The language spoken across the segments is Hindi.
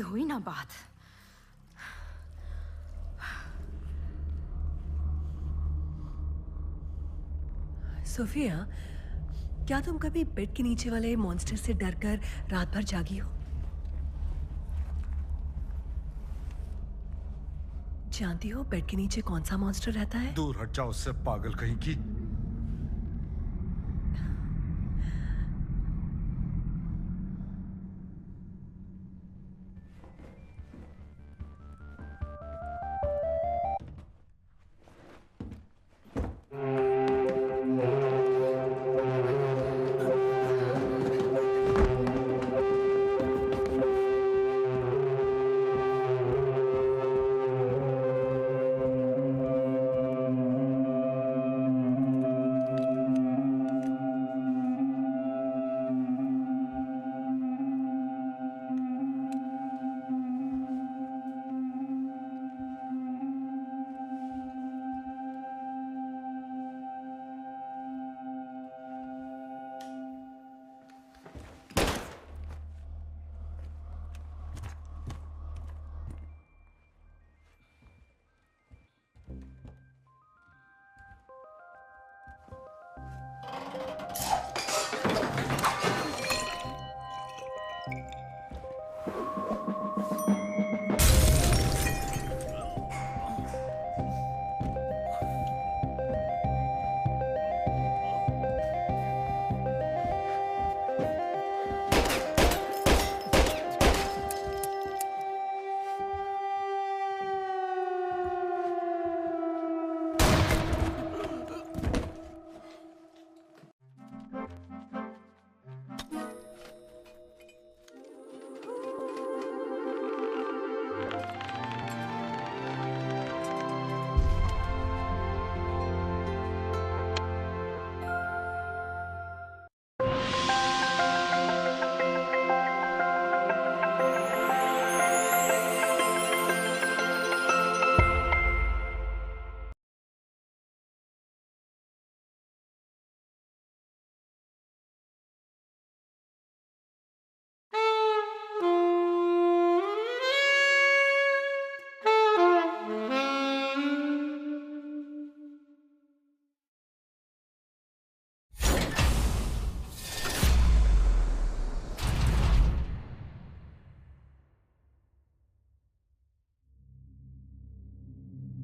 हुई ना बात। सोफिया, क्या तुम कभी बेड के नीचे वाले मॉन्स्टर से डरकर रात भर जागी हो? जानती हो बेड के नीचे कौन सा मॉन्स्टर रहता है? दूर हट जाओ उससे, पागल कहीं की।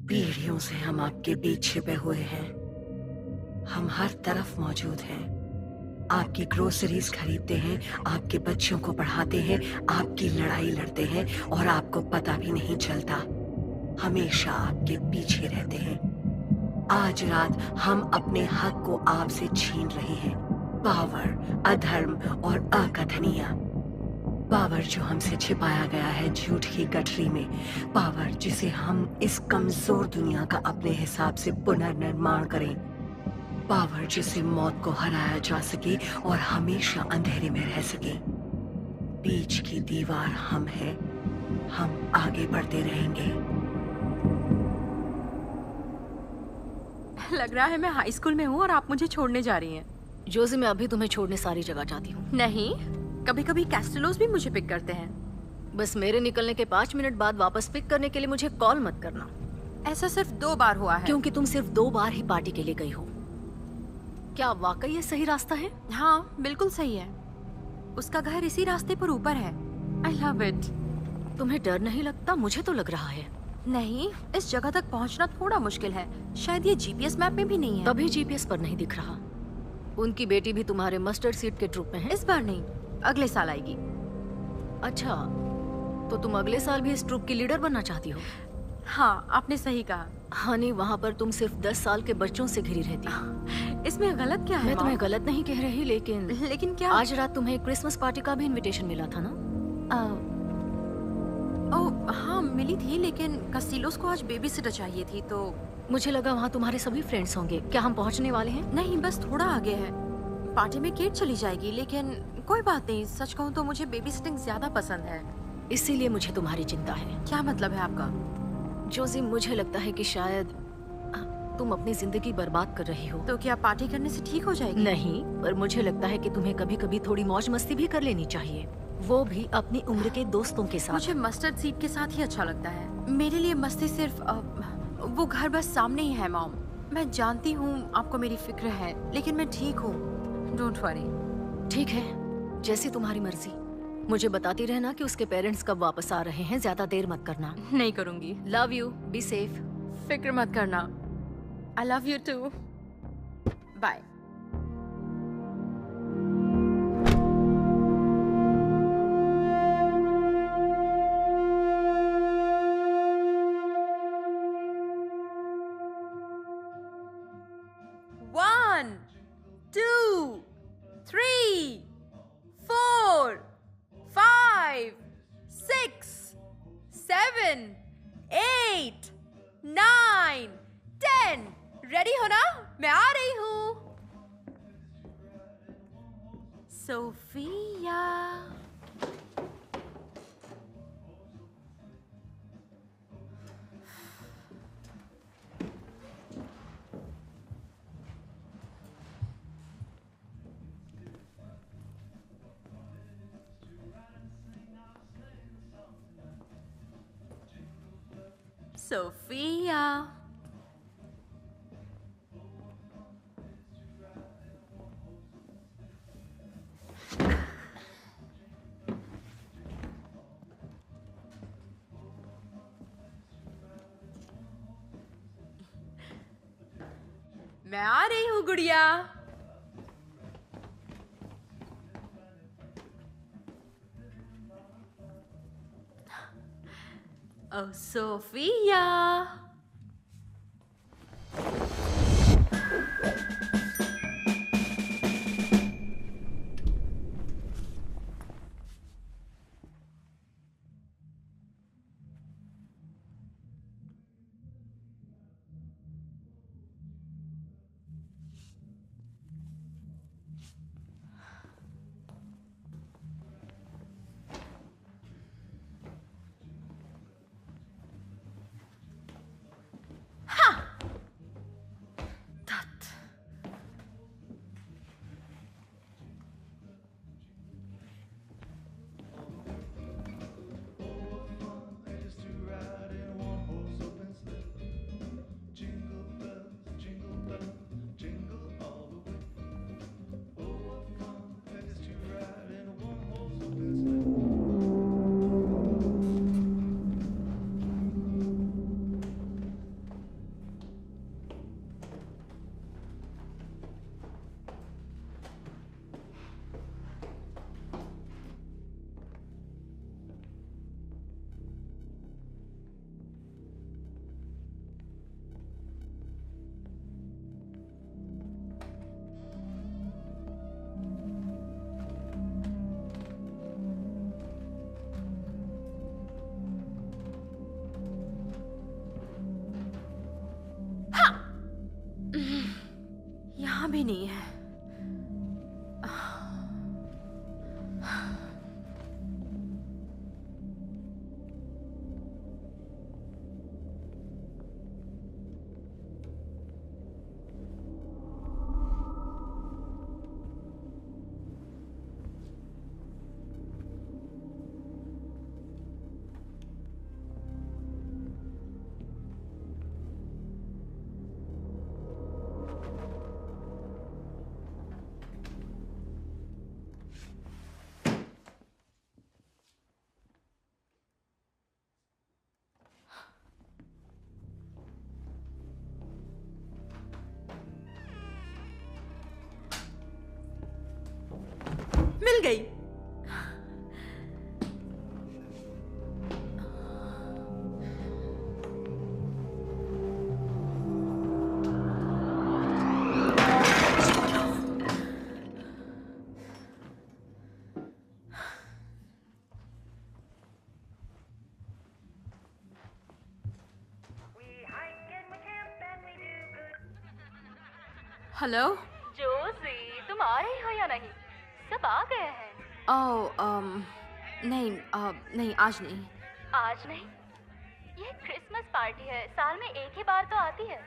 पीढ़ियों से हम आपके बीच छिपे हुए हैं। हम हर तरफ मौजूद हैं। आपकी ग्रोसरीज खरीदते हैं, आपके बच्चों को पढ़ाते हैं, आपकी लड़ाई लड़ते हैं और आपको पता भी नहीं चलता। हमेशा आपके पीछे रहते हैं। आज रात हम अपने हक को आपसे छीन रहे हैं। पावर, अधर्म और अकथनीय पावर जो हमसे छिपाया गया है झूठ की गठरी में। पावर जिसे हम इस कमजोर दुनिया का अपने हिसाब से पुनर्निर्माण करें। पावर जिसे मौत को हराया जा सके और हमेशा अंधेरे में रह सके। बीच की दीवार हम हैं। हम आगे बढ़ते रहेंगे। लग रहा है मैं हाई स्कूल में हूँ और आप मुझे छोड़ने जा रही हैं। जोजी, मैं अभी तुम्हें छोड़ने सारी जगह जाती हूँ। नहीं, कभी कभी कैस्टेलोस भी मुझे पिक करते हैं। बस मेरे निकलने के 5 मिनट बाद वापस पिक करने के लिए मुझे कॉल मत करना। ऐसा सिर्फ 2 बार हुआ है। क्योंकि तुम सिर्फ 2 बार ही पार्टी के लिए गई हो। क्या वाकई ये सही रास्ता है? हाँ, बिल्कुल सही है। उसका घर इसी रास्ते पर ऊपर है। I love it. तुम्हें डर नहीं लगता? मुझे तो लग रहा है। नहीं, इस जगह तक पहुंचना थोड़ा मुश्किल है। शायद ये जीपीएस मैप में भी नहीं है। तभी जीपीएस पर नहीं दिख रहा। उनकी बेटी भी तुम्हारे मस्टर्ड सीट के ट्रूप में है। इस बार नहीं, अगले साल आएगी। अच्छा, तो तुम अगले साल भी इस ट्रूप की लीडर बनना चाहती हो? हाँ, आपने सही कहा। हनी, वहाँ पर तुम सिर्फ 10 साल के बच्चों से घिरी रहती हो। इसमें गलत क्या है? मैं तुम्हें गलत नहीं कह रही, लेकिन क्या? आज रात तुम्हें क्रिसमस पार्टी का भी इनविटेशन मिला था ना? ओह हाँ, मिली थी, लेकिन कस्टिलोस को आज बेबी सिटर चाहिए थी, तो मुझे लगा वहाँ तुम्हारे सभी फ्रेंड्स होंगे। क्या हम पहुँचने वाले हैं? नहीं, बस थोड़ा आगे है। पार्टी में केट चली जाएगी, लेकिन कोई बात नहीं। सच कहूँ तो मुझे बेबी सिटिंग ज्यादा पसंद है। इसीलिए मुझे तुम्हारी चिंता है। क्या मतलब है आपका? जोजी, मुझे लगता है कि शायद तुम अपनी जिंदगी बर्बाद कर रही हो। तो क्या पार्टी करने से ठीक हो जाएगी? नहीं, पर मुझे लगता है कि तुम्हें कभी कभी थोड़ी मौज मस्ती भी कर लेनी चाहिए। वो भी अपनी उम्र के दोस्तों के साथ। मुझे मस्टर्ड सीड के साथ ही अच्छा लगता है। मेरे लिए मस्ती सिर्फ वो घर बस सामने ही है मॉम। मैं जानती हूँ आपको मेरी फिक्र है, लेकिन मैं ठीक हूँ, डोंट वरी। ठीक है, जैसी तुम्हारी मर्जी। मुझे बताती रहना कि उसके पेरेंट्स कब वापस आ रहे हैं। ज्यादा देर मत करना। नहीं करूँगी। Love you, be safe. फिक्र मत करना। I love you too. Bye. One, two, three, four, five, six, seven, eight, 9, 10। Ready हो ना? मैं आ रही हूँ। सोफिया। सोफिया। मैं आ रही हूँ गुड़िया। ओह सोफिया। यहाँ भी नहीं है। मिल गई। हेलो। जोसी, तुम आ रही हो या नहीं? सब आ गए हैं। नहीं नहीं, आज नहीं। आज नहीं? ये क्रिसमस पार्टी है, साल में एक ही बार तो आती है।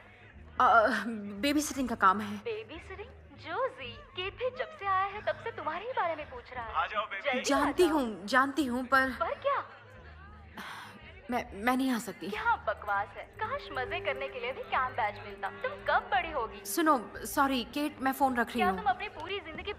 बेबी सिटिंग का काम है। Baby sitting? जोजी, केट भी जब से आया है तब से तुम्हारे ही बारे में पूछ रहा है। आ जाओ बेबी। जल्दी जानती हूँ पर पर क्या? मैं नहीं आ सकती। क्या बकवास है। काश मजे करने के लिए भी कैंप बैच मिलता। तुम कब बड़ी होगी? सुनो, सॉरी केट, मैं फोन रख रही क्या हूँ। तुम अपनी पूरी जिंदगी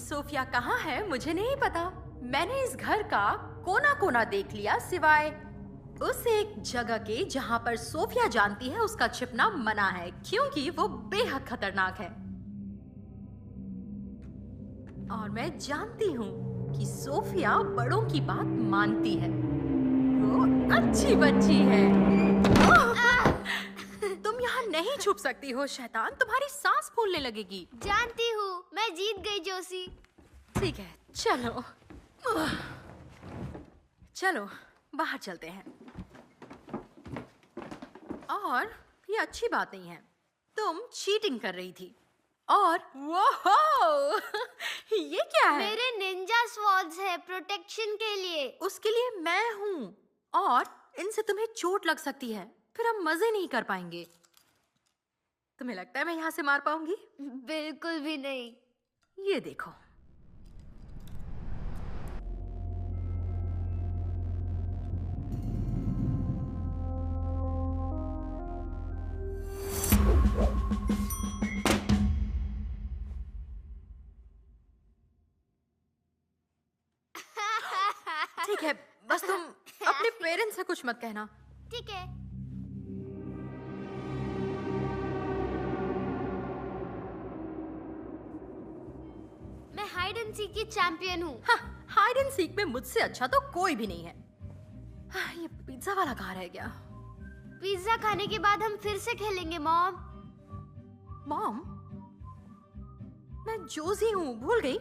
सोफिया कहाँ है मुझे नहीं पता। मैंने इस घर का कोना कोना देख लिया सिवाय उस एक जगह के जहाँ पर सोफिया जानती है उसका छिपना मना है क्योंकि वो बेहद खतरनाक है। और मैं जानती हूँ कि सोफिया बड़ों की बात मानती है। वो अच्छी बच्ची है। तुम यहाँ नहीं छुप सकती हो शैतान, तुम्हारी सांस फूलने लगेगी। जानती हूँ, मैं जीत गई जोशी। ठीक है, चलो चलो बाहर चलते हैं। और ये अच्छी बात नहीं है, तुम चीटिंग कर रही थी। और वो ये क्या है? मेरे निंजा स्वॉर्ड्स है प्रोटेक्शन के लिए। उसके लिए मैं हूँ और इनसे तुम्हें चोट लग सकती है, फिर हम मजे नहीं कर पाएंगे। तुम्हें लगता है मैं यहाँ से मार पाऊंगी? बिल्कुल भी नहीं। ये देखो। ठीक है, बस तुम अपने पेरेंट्स से कुछ मत कहना। ठीक है। मैं हाइड एंड सीक की चैंपियन हूँ। हाइड एंड सीक में मुझसे अच्छा तो कोई भी नहीं है। ये पिज्जा वाला कहाँ रह गया? पिज्जा खाने के बाद हम फिर से खेलेंगे मॉम। मॉम, मैं जोजी हूँ, भूल गई?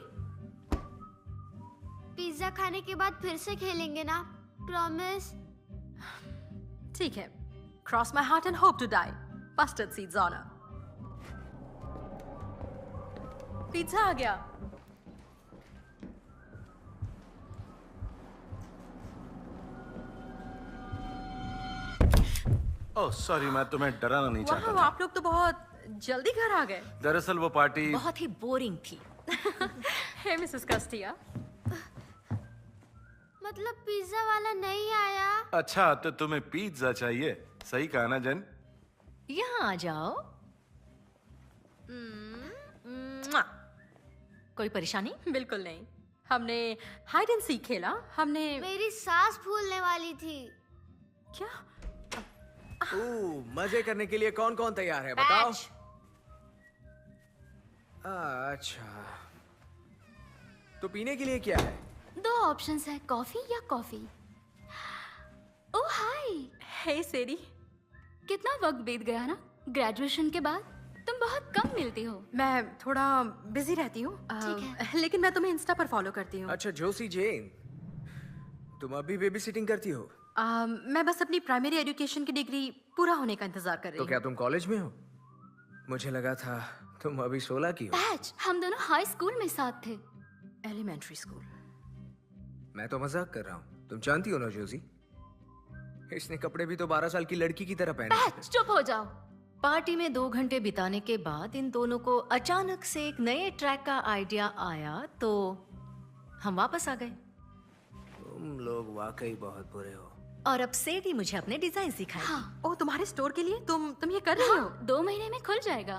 पिज्जा खाने के बाद फिर से खेलेंगे ना, प्रॉमिस? ठीक है। Cross my heart and hope to die. Mustard seeds honour. Pizza आ गया। ओह सॉरी, मैं तुम्हें डराना नहीं चाहता वाह, था। आप लोग तो बहुत जल्दी घर आ गए। दरअसल वो पार्टी बहुत ही बोरिंग थी। हे मिसेस कस्टिया। मतलब पिज्जा वाला नहीं आया? अच्छा, तो तुम्हें पिज्जा चाहिए, सही कहा ना जन? यहाँ आ जाओ। म्वा। कोई परेशानी? बिल्कुल नहीं। हमने हाइड एंड सीक खेला। हमने मेरी सांस फूलने वाली थी। क्या? मजे करने के लिए कौन कौन तैयार है बताओ। अच्छा, तो पीने के लिए क्या है? दो ऑप्शंस है, कॉफी या कॉफी। ओह हाय, हे सेरी। कितना वक्त बीत गया ना ग्रेजुएशन के बाद। तुम बहुत कम मिलती हो। मैं थोड़ा बिजी रहती हूँ, ठीक लेकिन मैं तुम्हें इंस्टा पर फॉलो करती हूँ। अच्छा जोशी जेन, तुम अभी बेबी सिटिंग करती हो? मैं बस अपनी प्राइमरी एजुकेशन की डिग्री पूरा होने का इंतजार कर रही तो हूँ। क्या तुम कॉलेज में हो? मुझे लगा था तुम अभी 16 की हो। बैच, हम दोनों हाई स्कूल में साथ थे। Elementary school. मैं तो मजाक कर रहा हूँ, तुम जानती हो ना जोशी, इसने कपड़े भी तो 12 साल की लड़की की तरह पहने बैच, चुप हो जाओ। पार्टी में 2 घंटे बिताने के बाद इन दोनों को अचानक से एक नए ट्रैक का आइडिया आया तो हम वापस आ गए। तुम लोग वाकई बहुत बुरे हो। और अब सेडी मुझे अपने डिजाइन सिखाएगी। हाँ, ओह, तुम्हारे स्टोर के लिए तुम ये कर रही हो? 2 महीने में खुल जाएगा।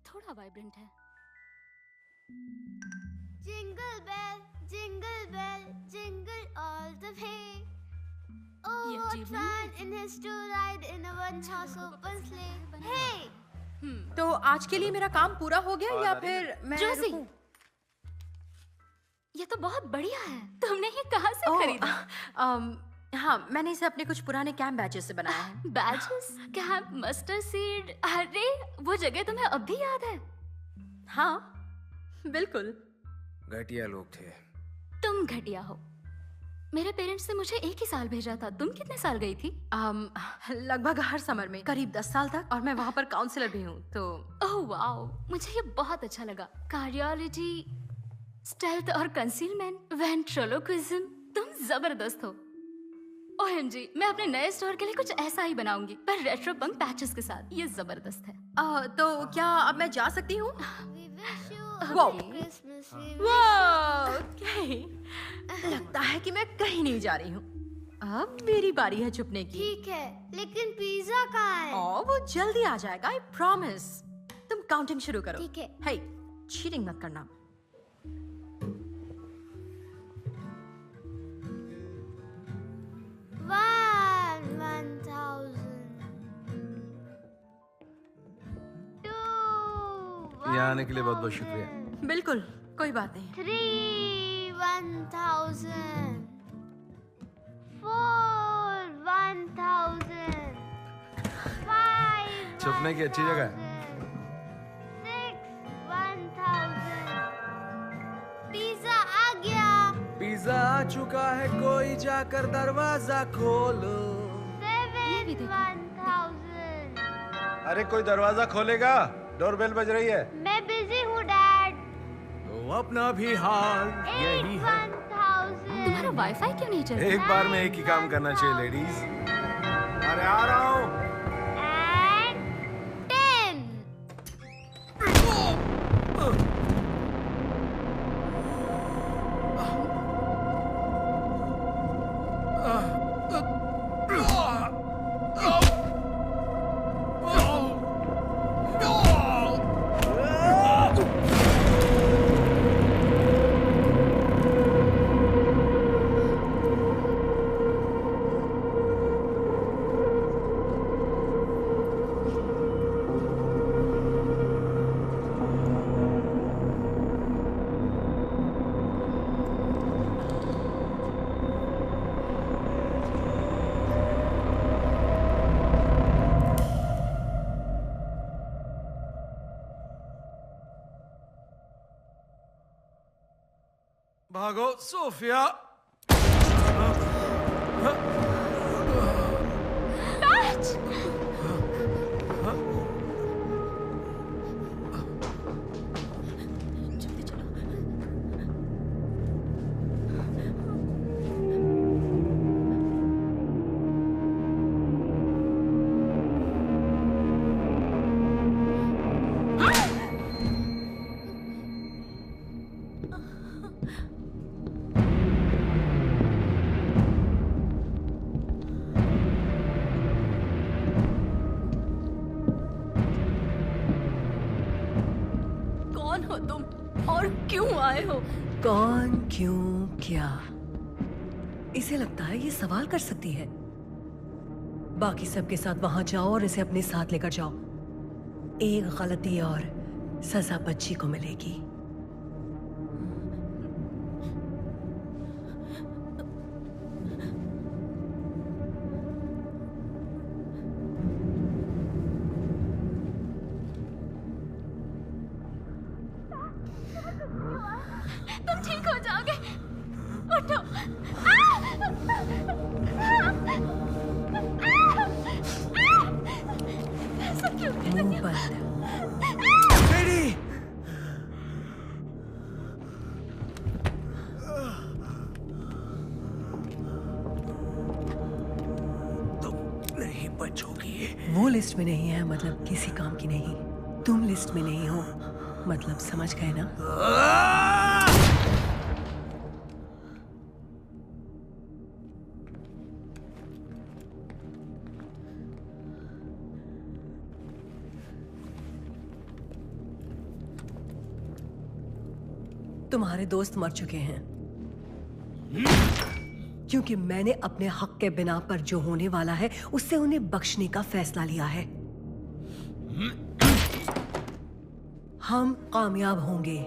थोड़ा वाइब्रेंट है। Jingle bell, jingle all the way. Oh, ये what जीवन fun it is to ride in a one-horse open sleigh. Hey, तो आज के लिए मेरा काम पूरा हो गया या फिर मैं जोशी, रुकूं? ये तो बहुत बढ़िया है। तुमने ये कहाँ से ओह, खरीदा? हाँ, मैंने इसे अपने कुछ पुराने कैंप बैचेस से बनाया है। Batches, camp, mustard seed. अरे, वो जगह तुम्हें अब भी याद है? हाँ, बिल्कुल। घटिया लोग थे। तुम घटिया हो। मेरे पेरेंट्स ने मुझे एक ही साल भेजा था। तुम कितने साल गई थी? लगभग हर समर में, करीब 10 साल तक, और मैं वहाँ पर काउंसलर भी हूँ। तो ओह वाओ, मुझे ये बहुत अच्छा लगा। कार्डियोलॉजी, स्टेल्थ और कंसीलमेंट, वेंट्रोलोक्विज्म, तुम जबरदस्त हो। OMG, मैं अपने नए स्टोर के लिए कुछ ऐसा ही बनाऊंगी, पर रेट्रो पंक पैचेस के साथ। ये जबरदस्त है। तो क्या अब मैं जा सकती हूँ? We wish you Wow. a Christmas. We wish वाह, ओके। लगता है कि मैं कहीं नहीं जा रही हूँ। अब मेरी बारी है छुपने की। ठीक है, लेकिन पिज्जा कहाँ है? वो जल्दी आ जाएगा, आई प्रॉमिस। तुम काउंटिंग शुरू करो। ठीक है। हे, चीटिंग मत करना। One thousand. Two. यहाँ आने के लिए बहुत बहुत शुक्रिया। बिल्कुल, कोई बात नहीं। 3 1000. 4 1000. 5 छुपने की अच्छी जगह है। 6 1000. पिज्जा आ गया. पिज्जा आ चुका है, कोई जाकर दरवाजा खोलो। 7 1000. अरे कोई दरवाजा खोलेगा? डोरबेल बज रही है। मैं बिजी हूँ डैड. तो अपना भी हाल 8 यही है। 1000. तुम्हारा वाईफाई क्यों नहीं चल रहा? एक बार में एक ही काम करना चाहिए लेडीज। अरे आ रहा हूँ। And 10. भागो सोफिया। कौन हो तुम और क्यों आए हो? कौन, क्यों, क्या? इसे लगता है ये सवाल कर सकती है। बाकी सबके साथ वहां जाओ और इसे अपने साथ लेकर जाओ। एक गलती और सजा बच्ची को मिलेगी। तुम ठीक हो जाओगे। उठो। ऐसा क्यों? मुंह बंद। नहीं बचोगी। वो लिस्ट में नहीं है मतलब किसी काम की नहीं। तुम लिस्ट में नहीं हो मतलब समझ गए ना? तुम्हारे दोस्त मर चुके हैं क्योंकि मैंने अपने हक के बिना पर जो होने वाला है उससे उन्हें बख्शने का फैसला लिया है। हम कामयाब होंगे।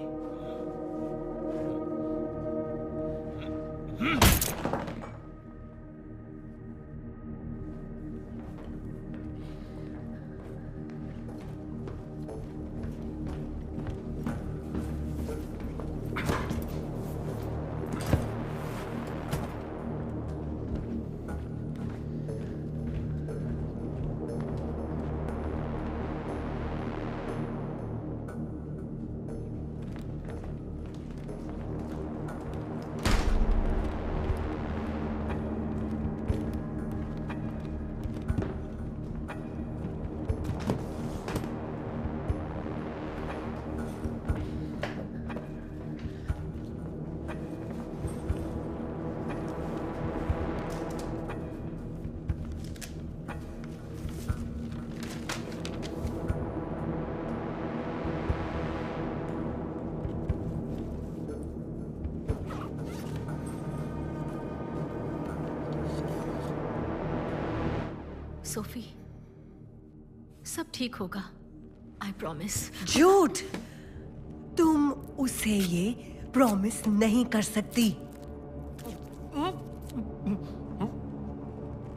सोफी, सब ठीक होगा, आई प्रॉमिस। झूठ। तुम उसे ये प्रॉमिस नहीं कर सकती।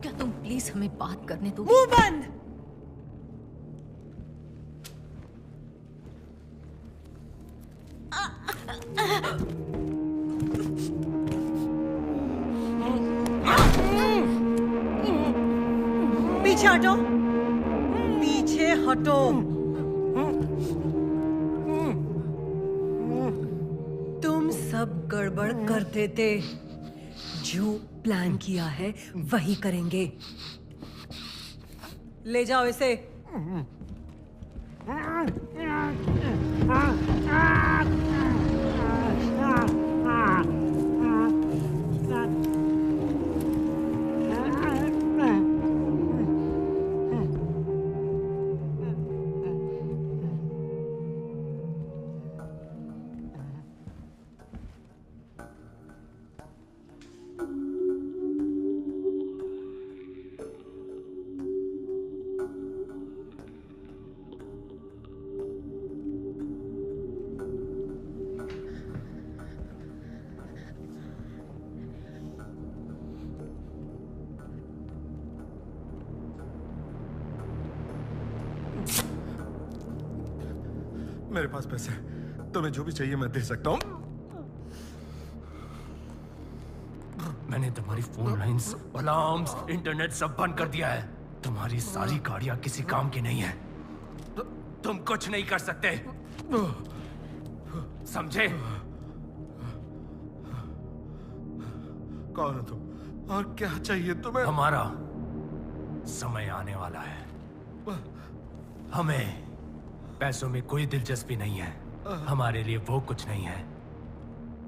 क्या तुम प्लीज हमें बात करने दो? मुंह बंद। पीछे हटो, पीछे हटो। तुम सब गड़बड़ कर देते। जो प्लान किया है वही करेंगे। ले जाओ इसे। मेरे पास पैसे हैं। तुम्हें जो भी चाहिए मैं दे सकता हूँ। मैंने तुम्हारी फोन लाइंस, अलार्म्स, इंटरनेट सब बंद कर दिया है। तुम्हारी सारी गाड़ियां किसी काम की नहीं है। तुम कुछ नहीं कर सकते, समझे? कौन हो तुम और क्या चाहिए तुम्हें? हमारा समय आने वाला है। हमें पैसों में कोई दिलचस्पी नहीं है। हमारे लिए वो कुछ नहीं है।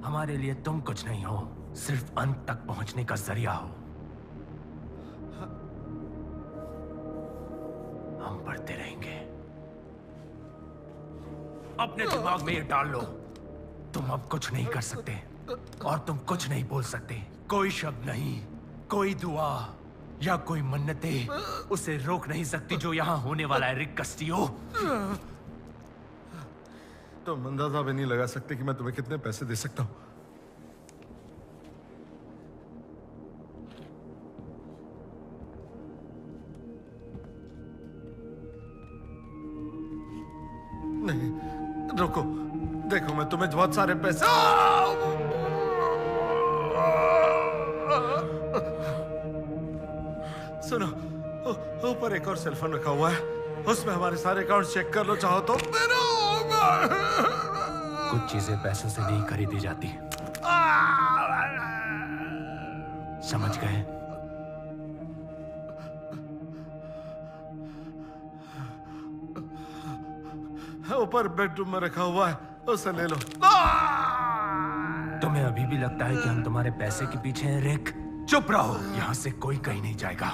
हमारे लिए तुम कुछ नहीं हो, सिर्फ अंत तक पहुंचने का जरिया हो। हम बढ़ते रहेंगे। अपने दिमाग में ये डाल लो, तुम अब कुछ नहीं कर सकते और तुम कुछ नहीं बोल सकते। कोई शब्द नहीं, कोई दुआ या कोई मन्नतें उसे रोक नहीं सकती जो यहां होने वाला है। रिक कस्टियो, तुम अंदाजा भी नहीं लगा सकते कि मैं तुम्हें कितने पैसे दे सकता हूँ। नहीं, रुको, देखो मैं तुम्हें बहुत सारे पैसे। सुनो, ऊपर एक और सेलफोन रखा हुआ है, उसमें हमारे सारे अकाउंट चेक कर लो चाहो तो। कुछ चीजें पैसों से नहीं खरीदी जाती, समझ गए? ऊपर बेडरूम में रखा हुआ है, उसे ले लो। तुम्हें अभी भी लगता है कि हम तुम्हारे पैसे के पीछे हैं, रिक? चुप रहो, यहां से कोई कहीं नहीं जाएगा।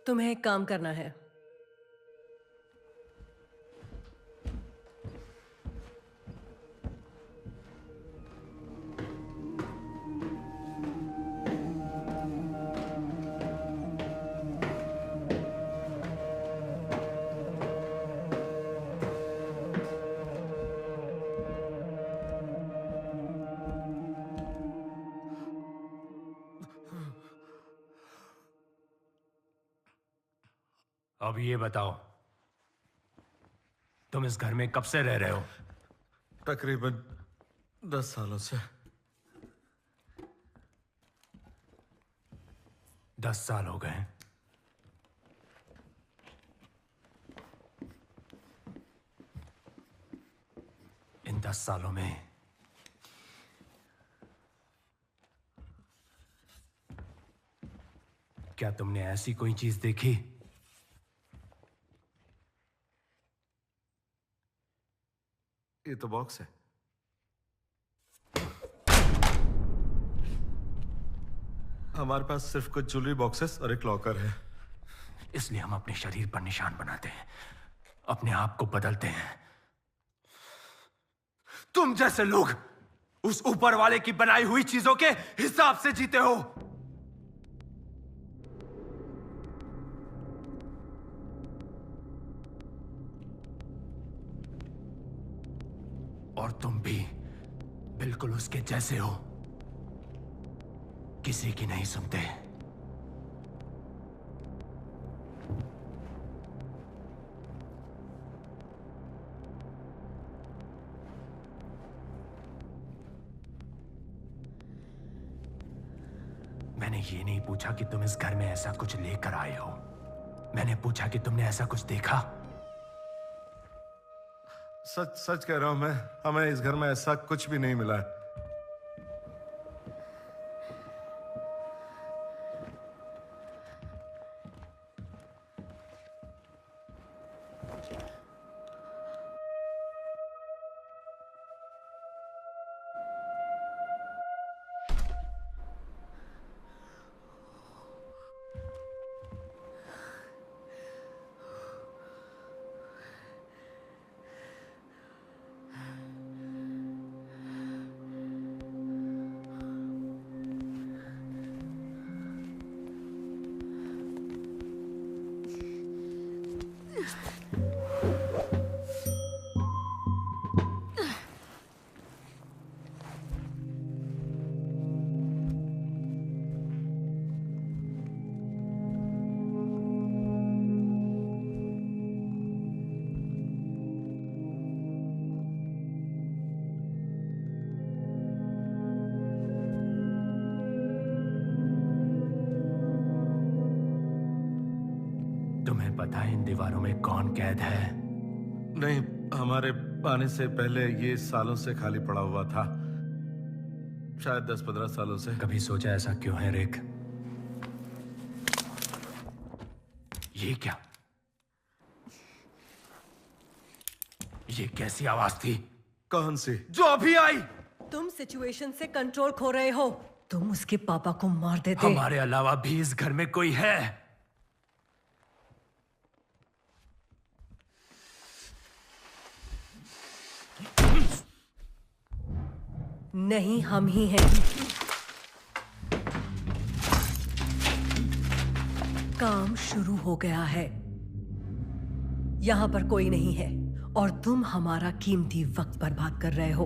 तुम्हें एक काम करना है। अब ये बताओ, तुम इस घर में कब से रह रहे हो? तकरीबन 10 सालों से। 10 साल हो गए। इन 10 सालों में क्या तुमने ऐसी कोई चीज देखी? ये तो बॉक्स है। हमारे पास सिर्फ कुछ ज्वेलरी बॉक्सेस और एक लॉकर है। इसलिए हम अपने शरीर पर निशान बनाते हैं, अपने आप को बदलते हैं। तुम जैसे लोग उस ऊपर वाले की बनाई हुई चीजों के हिसाब से जीते हो। और तुम भी बिल्कुल उसके जैसे हो, किसी की नहीं सुनते। मैंने ये नहीं पूछा कि तुम इस घर में ऐसा कुछ लेकर आए हो, मैंने पूछा कि तुमने ऐसा कुछ देखा। सच सच कह रहा हूं मैं, हमें इस घर में ऐसा कुछ भी नहीं मिला है। तुम्हें पता है इन दीवारों में कौन कैद है? नहीं, हमारे आने से पहले ये सालों से खाली पड़ा हुआ था, शायद 10-15 सालों से। कभी सोचा ऐसा क्यों है रिक? ये क्या? ये कैसी आवाज थी? कौन सी? जो अभी आई। तुम सिचुएशन से कंट्रोल खो रहे हो। तुम उसके पापा को मार देते। हमारे अलावा भी इस घर में कोई है? नहीं, हम ही हैं। काम शुरू हो गया है। यहां पर कोई नहीं है और तुम हमारा कीमती वक्त बर्बाद कर रहे हो।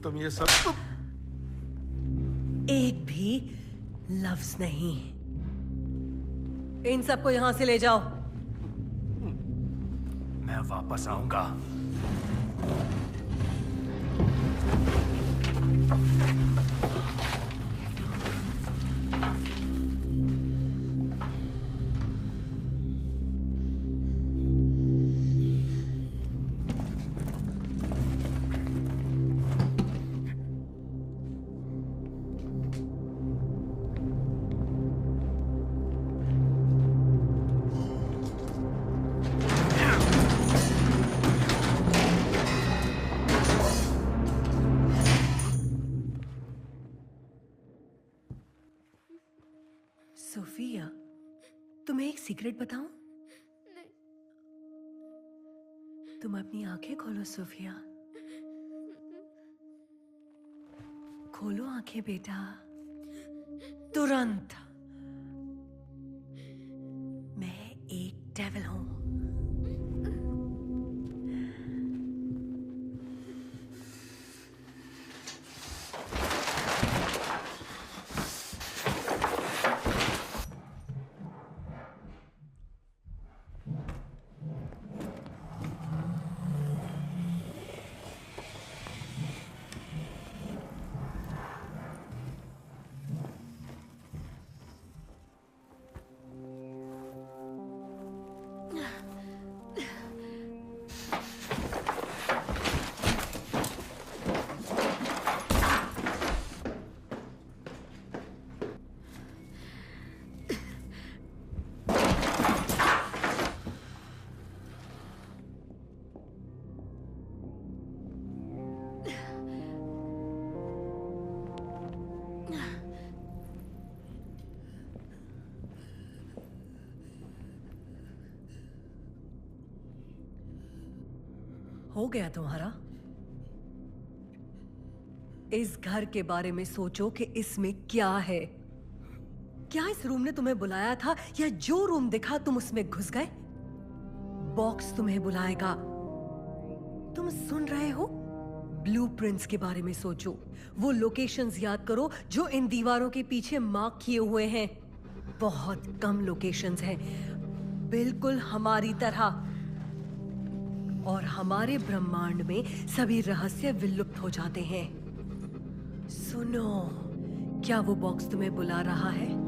तुम ये सब एक भी लफ्ज नहीं। इन सबको यहां से ले जाओ। मैं वापस आऊंगा। सोफिया, तुम्हें एक सीक्रेट बताऊं? तुम अपनी आंखें खोलो सोफिया। खोलो आंखें बेटा, तुरंत। मैं एक डेविल हूं। हो गया तुम्हारा? इस घर के बारे में सोचो कि इसमें क्या है। क्या इस रूम ने तुम्हें बुलाया था, या जो रूम दिखा तुम उसमें घुस गए? बॉक्स तुम्हें बुलाएगा। तुम सुन रहे हो? ब्लूप्रिंट्स के बारे में सोचो। वो लोकेशंस याद करो जो इन दीवारों के पीछे मार्क किए हुए हैं। बहुत कम लोकेशंस हैं, बिल्कुल हमारी तरह। और हमारे ब्रह्मांड में सभी रहस्य विलुप्त हो जाते हैं। सुनो, क्या वो बॉक्स तुम्हें बुला रहा है?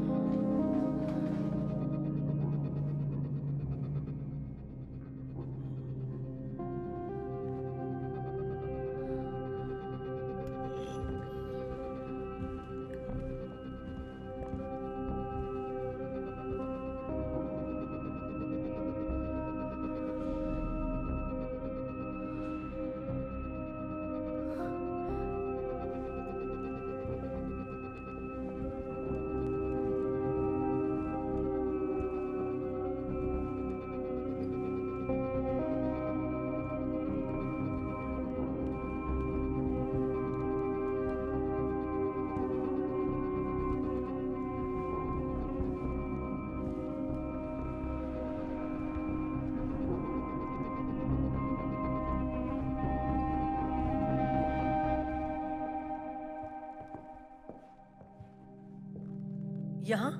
यहाँ?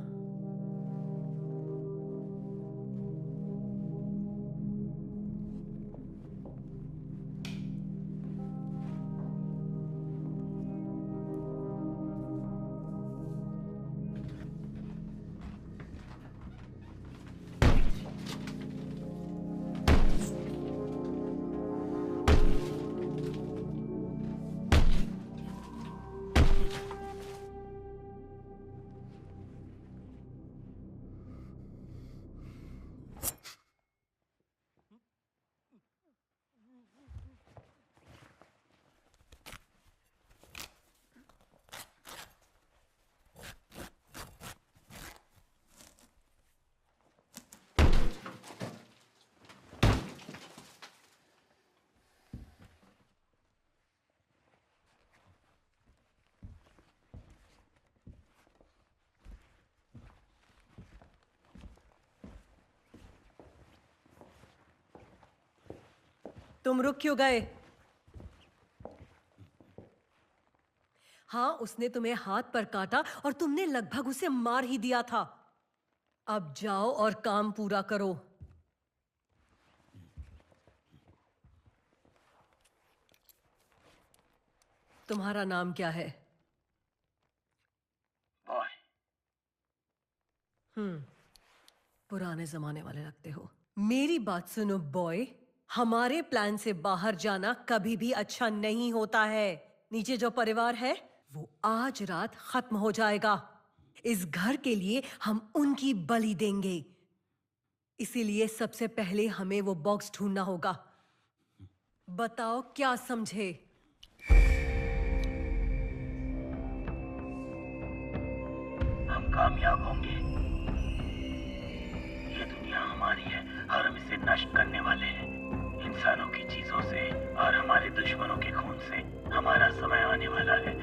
तुम रुक क्यों गए? हाँ, उसने तुम्हें हाथ पर काटा और तुमने लगभग उसे मार ही दिया था। अब जाओ और काम पूरा करो। तुम्हारा नाम क्या है? बॉय। पुराने जमाने वाले लगते हो। मेरी बात सुनो बॉय, हमारे प्लान से बाहर जाना कभी भी अच्छा नहीं होता है। नीचे जो परिवार है वो आज रात खत्म हो जाएगा। इस घर के लिए हम उनकी बलि देंगे। इसीलिए सबसे पहले हमें वो बॉक्स ढूंढना होगा। बताओ क्या समझे? हम कामयाब होंगे। ये दुनिया हमारी है और हम इसे नष्ट करने वाले हैं। इंसानों की चीजों से और हमारे दुश्मनों के खून से। हमारा समय आने वाला है।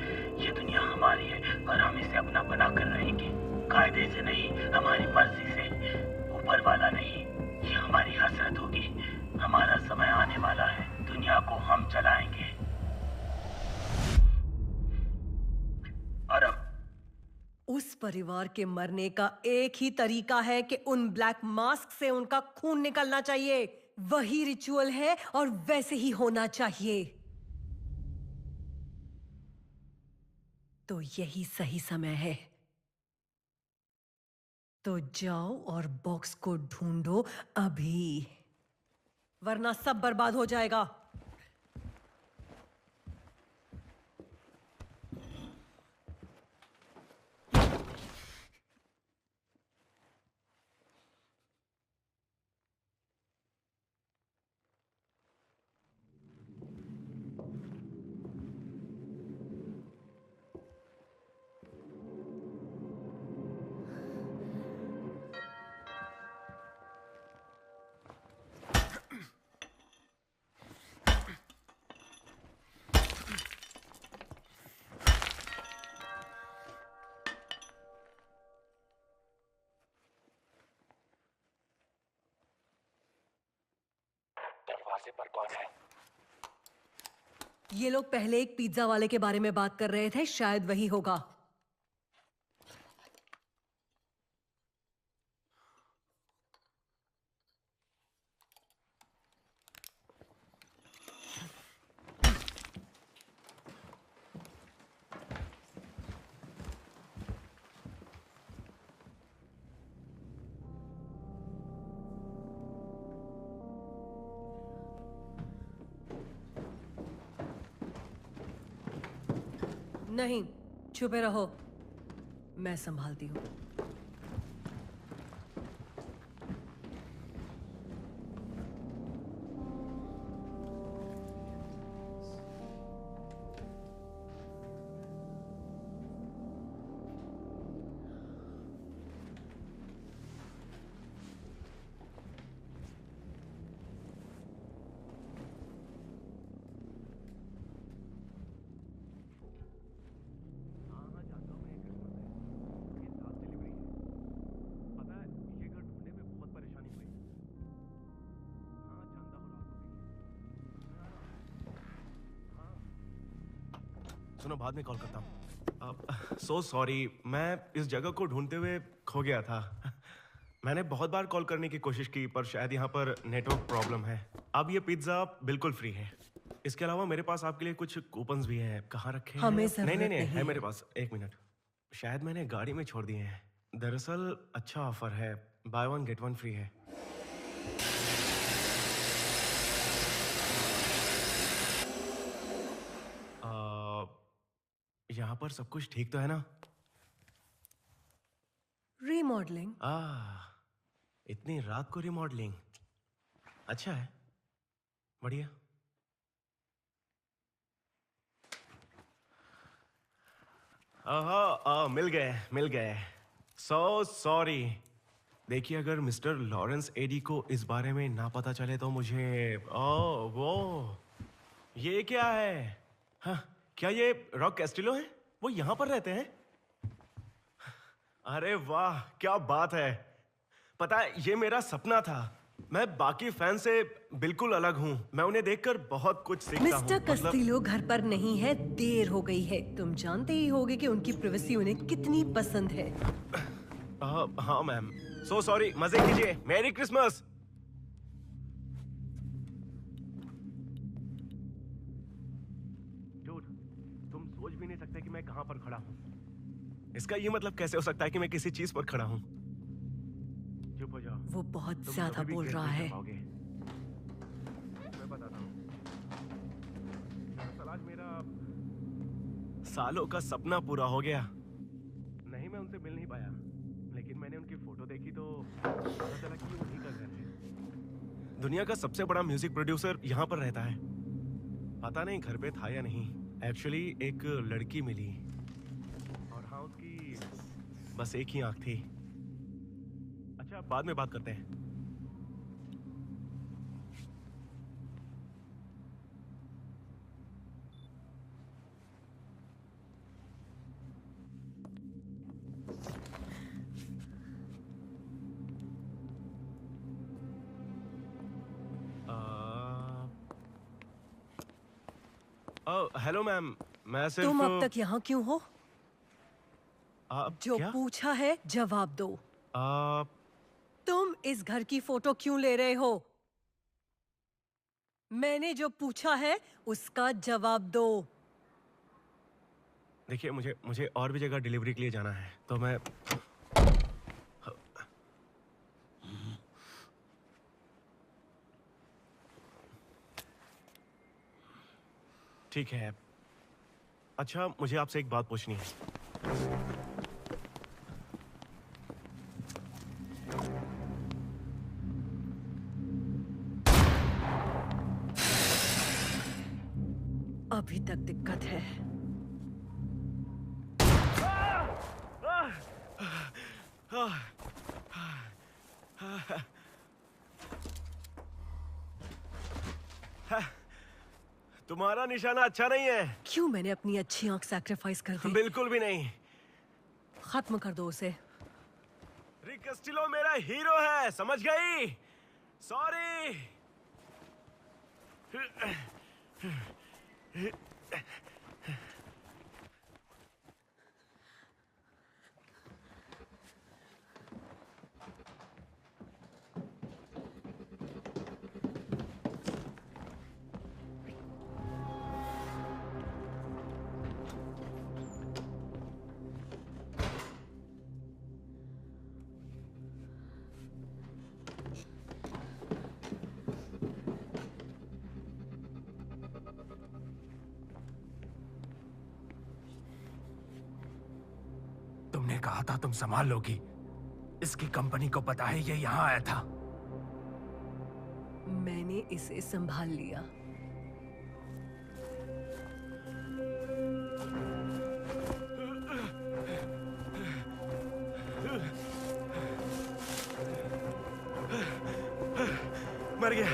ये दुनिया हमारी है और हम इसे अपना बना कर रहेंगे। कायदे से नहीं, हमारी मर्जी से। ऊपर वाला नहीं, ये हमारी हसरत होगी। हमारा समय आने वाला है। दुनिया को हम चलाएंगे। और उस परिवार के मरने का एक ही तरीका है कि उन ब्लैक मास्क से उनका खून निकलना चाहिए। वही रिचुअल है और वैसे ही होना चाहिए। तो यही सही समय है। तो जाओ और बॉक्स को ढूंढो अभी, वरना सब बर्बाद हो जाएगा। दरवाजे पर कौन है? ये लोग पहले एक पिज्जा वाले के बारे में बात कर रहे थे, शायद वही होगा। नहीं, छुपे रहो, मैं संभालती हूँ। सुनो, बाद में कॉल करता हूँ। सो सॉरी, मैं इस जगह को ढूंढते हुए खो गया था। मैंने बहुत बार कॉल करने की कोशिश की, पर शायद यहाँ पर नेटवर्क प्रॉब्लम है। अब ये पिज्ज़ा बिल्कुल फ्री है। इसके अलावा मेरे पास आपके लिए कुछ कूपन्स भी हैं। कहाँ रखे हैं? हमें ज़रूरत नहीं नहीं है मेरे पास। एक मिनट, शायद मैंने गाड़ी में छोड़ दिए हैं। दरअसल अच्छा ऑफर है, by one get one free है। यहाँ पर सब कुछ ठीक तो है ना? रीमॉडलिंग? इतनी रात को रीमॉडलिंग अच्छा है, बढ़िया। मिल गए। So sorry. देखिए, अगर मिस्टर लॉरेंस एडी को इस बारे में ना पता चले तो मुझे ये क्या है? हाँ, क्या ये रॉक कैस्टिलो है? वो यहाँ पर रहते हैं? अरे वाह, क्या बात है। पता है, ये मेरा सपना था। मैं बाकी फैन से बिल्कुल अलग हूँ। मैं उन्हें देखकर बहुत कुछ सीखता हूँ। मिस्टर कस्टिलो घर पर नहीं है, देर हो गई है। तुम जानते ही होगे कि उनकी प्राइवेसी उन्हें कितनी पसंद है। हाँ मैम, सो सॉरी। मजे कीजिए। मेरी क्रिसमस। तुम सोच भी नहीं सकते कि मैं कहां पर खड़ा हूं। इसका ये मतलब कैसे हो सकता है कि मैं किसी चीज पर खड़ा हूं? चुप हो जाओ। वो बहुत ज्यादा बोल रहा है। मैं बताता हूं। दरअसल आज मेरा सालों का सपना पूरा हो गया। नहीं, मैं उनसे मिल नहीं पाया, लेकिन मैंने उनकी फोटो देखी तो पता चला कि वो वहीं का घर है। दुनिया का सबसे बड़ा म्यूजिक प्रोड्यूसर यहाँ पर रहता है। पता नहीं घर पे था या नहीं। एक्चुअली एक लड़की मिली, और हाँ, उसकी बस एक ही आंख थी। अच्छा, बाद में बात करते हैं। हेलो मैम, मैं सिर्फ... तुम अब तक यहाँ क्यों हो? जो क्या? पूछा है जवाब दो। तुम इस घर की फोटो क्यों ले रहे हो? मैंने जो पूछा है उसका जवाब दो। देखिए, मुझे और भी जगह डिलीवरी के लिए जाना है, तो मैं... ठीक है। अच्छा, मुझे आपसे एक बात पूछनी है। अभी तक दिक्कत है। तुम्हारा निशाना अच्छा नहीं है। क्यों मैंने अपनी अच्छी आंख सैक्रिफाइस कर दी? बिल्कुल भी नहीं। खत्म कर दो उसे। रिक कैस्टिलो मेरा हीरो है, समझ गई? सॉरी। तुमने कहा था तुम संभाल लोगी। इसकी कंपनी को पता है ये यहाँ आया था। मैंने इसे संभाल लिया। मर गया।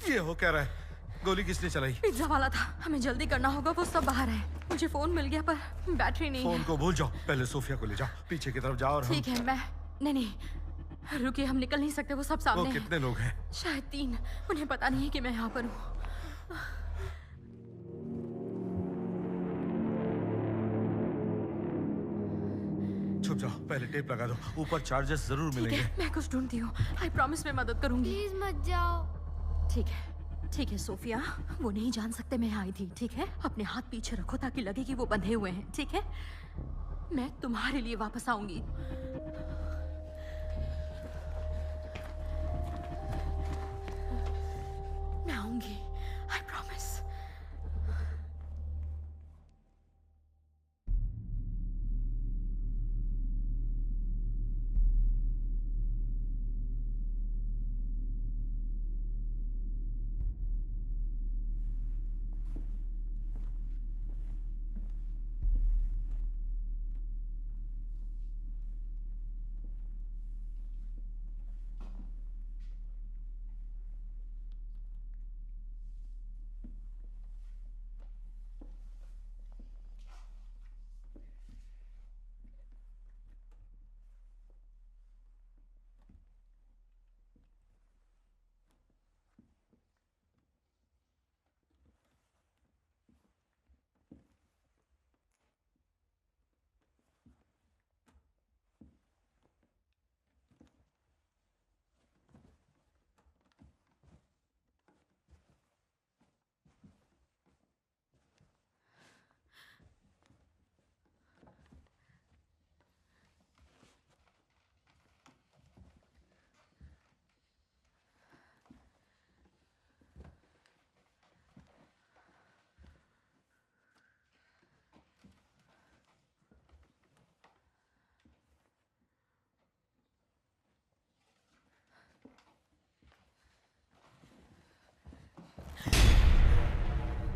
ये हो क्या रहा है? गोली किसने चलाई? पिज्जा वाला था। हमें जल्दी करना होगा, वो सब बाहर है। मुझे फोन मिल गया पर बैटरी नहीं फोन है। को भूल जाओ, पहले सोफिया को ले जाओ, पीछे की तरफ जाओ और ठीक है, मैं नहीं रुकिए, हम निकल नहीं सकते, वो सब वो सामने हैं। कितने लोग हैं? शायद 3। उन्हें पता नहीं है कि मैं यहाँ पर हूँ। छुप जाओ, पहले टेप लगा दो, ऊपर चार्जेस जरूर ठीक मिलेंगे। है, मैं कुछ ढूंढती हूँ। आई प्रॉमिस मैं मदद करूंगी। प्लीज मत जाओ। ठीक है सोफिया, वो नहीं जान सकते मैं आई थी। ठीक है, अपने हाथ पीछे रखो ताकि लगे कि वो बंधे हुए हैं। ठीक है, मैं तुम्हारे लिए वापस आऊंगी। मैं आऊंगी, आई प्रॉमिस।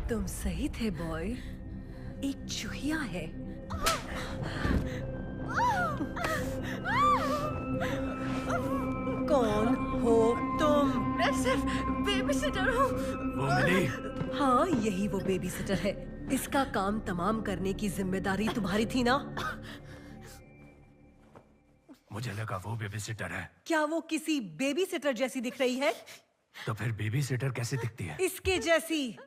तुम सही थे बॉय, एक चूहिया है। कौन हो तुम? मैं सिर्फ बेबी सिटर हूँ। वो मिली? हाँ, यही वो बेबी सिटर है। इसका काम तमाम करने की जिम्मेदारी तुम्हारी थी ना? मुझे लगा वो बेबी सिटर है। क्या वो किसी बेबी सिटर जैसी दिख रही है? तो फिर बेबी सिटर कैसे दिखती है? इसके जैसी।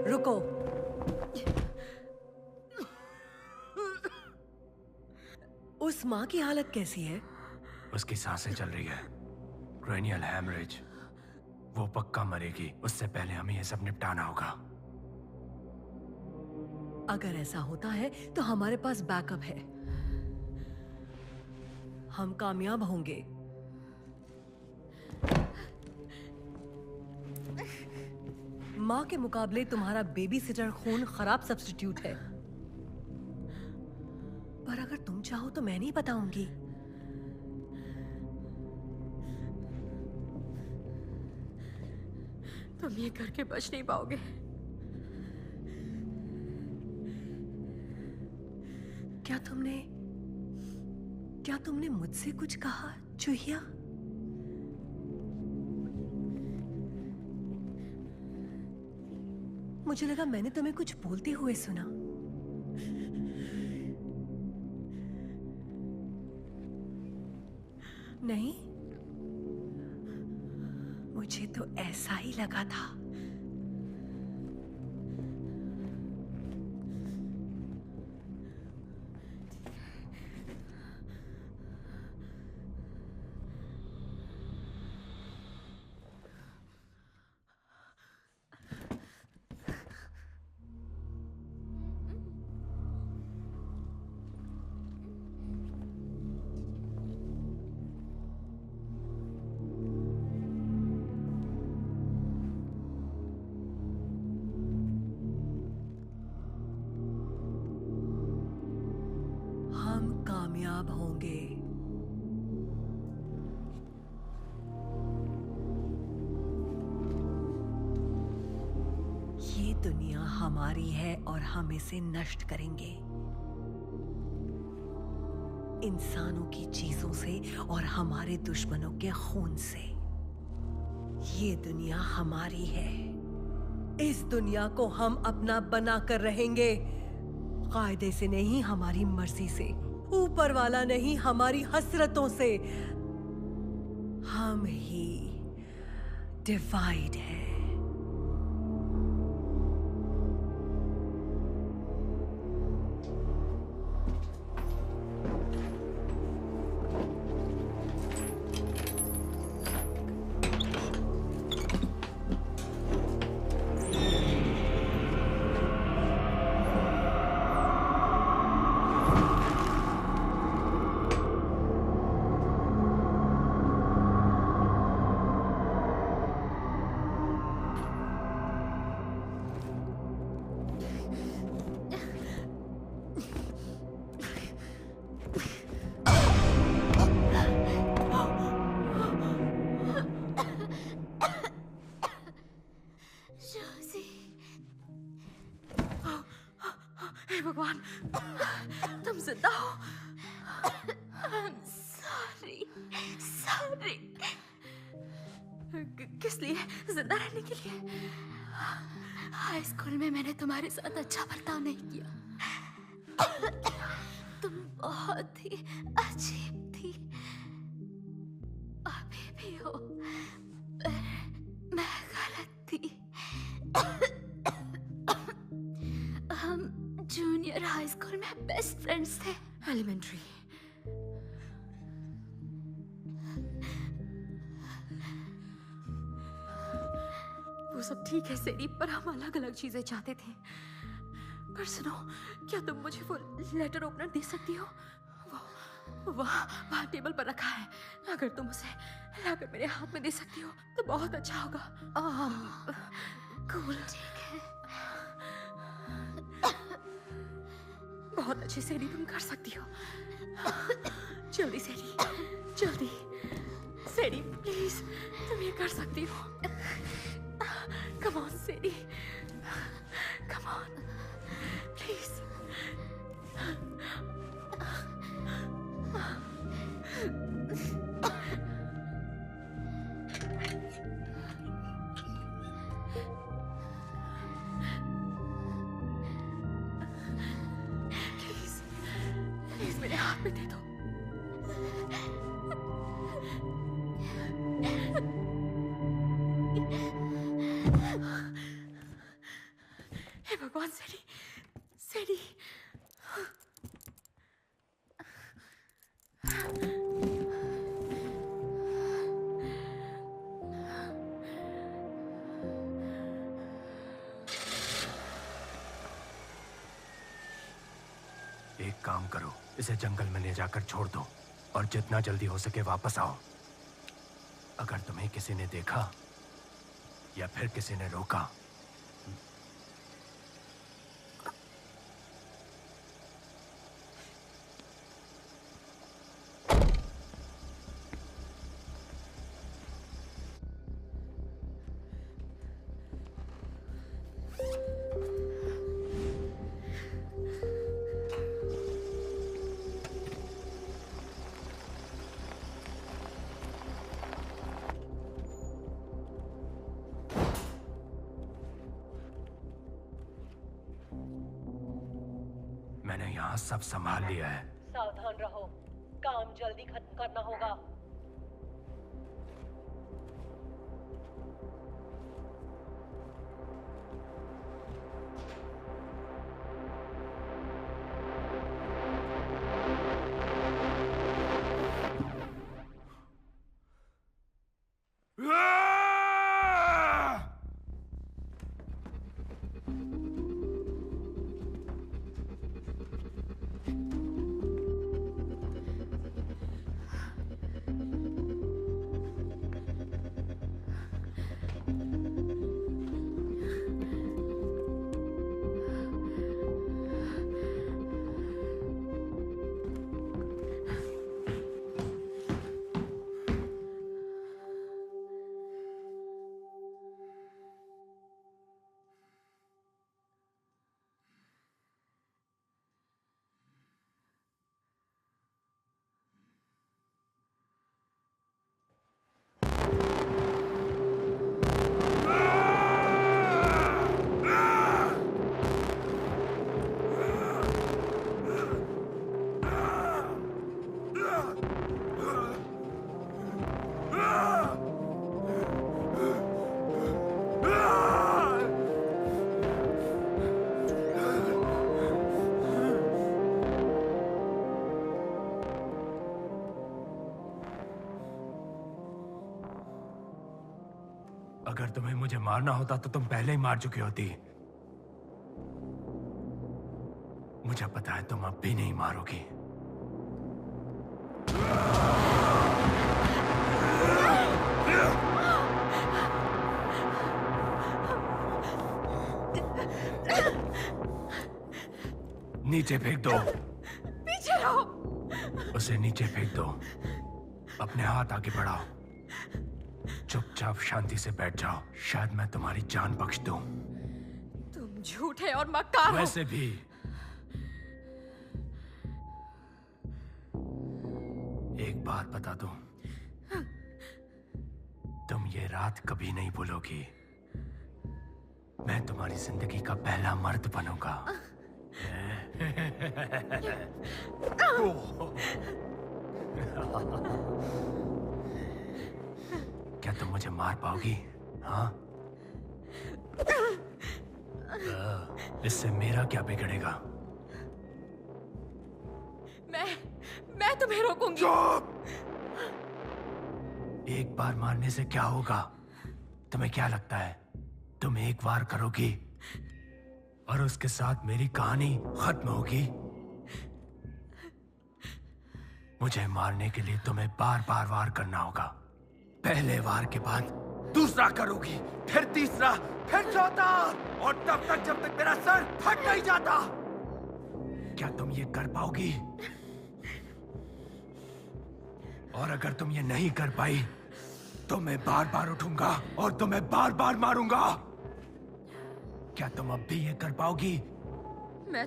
रुको। उस माँ की हालत कैसी है? उसकी सांसें चल रही है। Cranial haemorrhage. वो पक्का मरेगी। उससे पहले हमें ये सब निपटाना होगा। अगर ऐसा होता है तो हमारे पास बैकअप है। हम कामयाब होंगे। माँ के मुकाबले तुम्हारा बेबी सिटर खून खराब सब्स्टिट्यूट है। पर अगर तुम चाहो तो मैं नहीं बताऊंगी। तुम ये करके बच नहीं पाओगे। क्या तुमने मुझसे कुछ कहा, चूहिया? मुझे लगा मैंने तुम्हें कुछ बोलते हुए सुना। नहीं, मुझे तो ऐसा ही लगा था। हम कामयाब होंगे। ये दुनिया हमारी है और हम इसे नष्ट करेंगे, इंसानों की चीजों से और हमारे दुश्मनों के खून से। ये दुनिया हमारी है। इस दुनिया को हम अपना बना कर रहेंगे, कायदे से नहीं, हमारी मर्जी से। ऊपर वाला नहीं, हमारी हसरतों से। हम ही डिवाइड है। हे भगवान, तुम जिंदा हो। सॉरी। किस लिए? जिंदा रहने के लिए? हाई स्कूल में मैंने तुम्हारे साथ अच्छा बर्ताव नहीं किया। तुम बहुत ही अजीब थी, अभी भी हो। मैं गलत थी। हम जूनियर हाई स्कूल में बेस्ट फ्रेंड्स थे। एलिमेंट्री। वो सब ठीक है सेरी, पर हम अलग अलग चीजें चाहते थे। पर सुनो, क्या तुम मुझे वो लेटर ओपनर दे सकती हो? वो वहाँ टेबल पर रखा है। अगर तुम उसे लाकर मेरे हाथ में दे सकती हो तो बहुत अच्छा होगा। कूल। ठीक है। बहुत अच्छी सेरी, तुम कर सकती हो। जल्दी सेरी, जल्दी। सेरी प्लीज, तुम ये कर सकती हो। Come on Seri, come on please. Please मेरे हाथ में दे दो। हे भगवान, सेरी, सेरी। एक काम करो, इसे जंगल में ले जाकर छोड़ दो। और जितना जल्दी हो सके वापस आओ। अगर तुम्हें किसी ने देखा या फिर किसी ने रोका, मैंने यहाँ सब संभाल लिया है। सावधान रहो, काम जल्दी खत्म करना होगा। अगर तुम्हें मुझे मारना होता तो तुम पहले ही मार चुकी होती। मुझे पता है तुम अब भी नहीं मारोगी। नीचे फेंक दो। पीछे रहो। उसे नीचे फेंक दो। अपने हाथ आगे बढ़ाओ। चुपचाप शांति से बैठ जाओ, शायद मैं तुम्हारी जान बख्श दूं। तुम झूठे और मक्कार हो। वैसे भी एक बात बता दूं, तुम ये रात कभी नहीं भूलोगी। मैं तुम्हारी जिंदगी का पहला मर्द बनूंगा। क्या तुम मुझे मार पाओगी? हाँ? इससे मेरा क्या बिगड़ेगा? मैं तुम्हें रोकूंगी। चुप! एक बार मारने से क्या होगा? तुम्हें क्या लगता है तुम एक बार करोगी और उसके साथ मेरी कहानी खत्म होगी? मुझे मारने के लिए तुम्हें बार बार वार करना होगा। पहले वार के बाद दूसरा करोगी, फिर तीसरा, फिर चौथा, और तब तक जब तक मेरा सर फट नहीं जाता। क्या तुम ये कर पाओगी? और अगर तुम ये नहीं कर पाई तो मैं बार बार उठूंगा और तुम्हें बार बार मारूंगा। क्या तुम अब भी ये कर पाओगी? मैं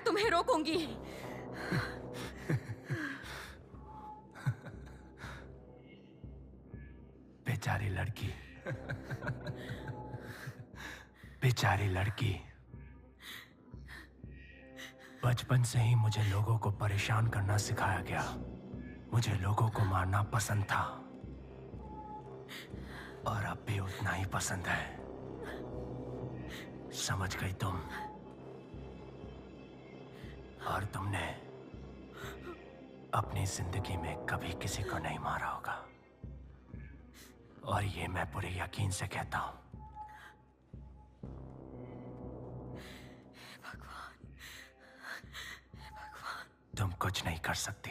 तुम्हें रोकूंगी। बेचारी लड़की। बेचारी लड़की। बचपन से ही मुझे लोगों को परेशान करना सिखाया गया। मुझे लोगों को मारना पसंद था और अब भी उतना ही पसंद है। समझ गई तुम? और तुमने अपनी जिंदगी में कभी किसी को नहीं मारा होगा, और ये मैं पूरे यकीन से कहता हूं। भगवान, तुम कुछ नहीं कर सकती।